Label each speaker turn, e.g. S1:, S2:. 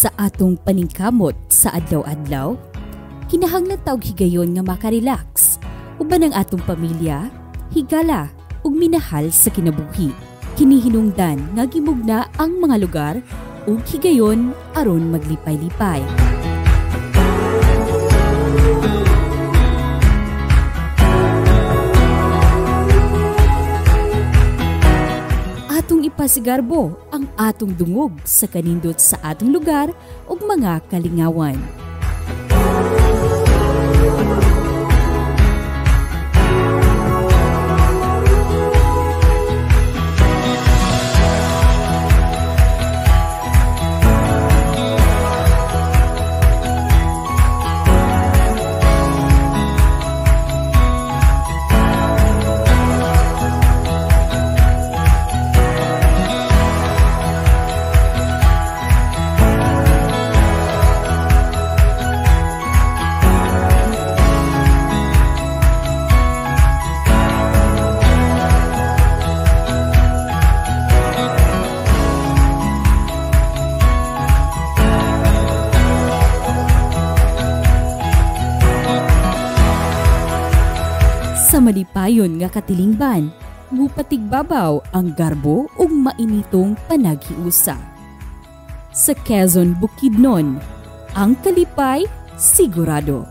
S1: Sa atong paningkamot sa adlaw-adlaw, kinahanglan taog higayon nga makarelax, uban ang atong pamilya, higala ug minahal sa kinabuhi. Kinihinungdan nga gimugna ang mga lugar ug higayon aron maglipay-lipay. Atong ipasigarbo ang atong dungog sa kanindot sa atong lugar ug mga kalingawan. Sa malipayon nga katilingban, mupatigbabaw ang garbo ug mainitong panaghiusa. Sa Quezon, Bukidnon, ang kalipay sigurado.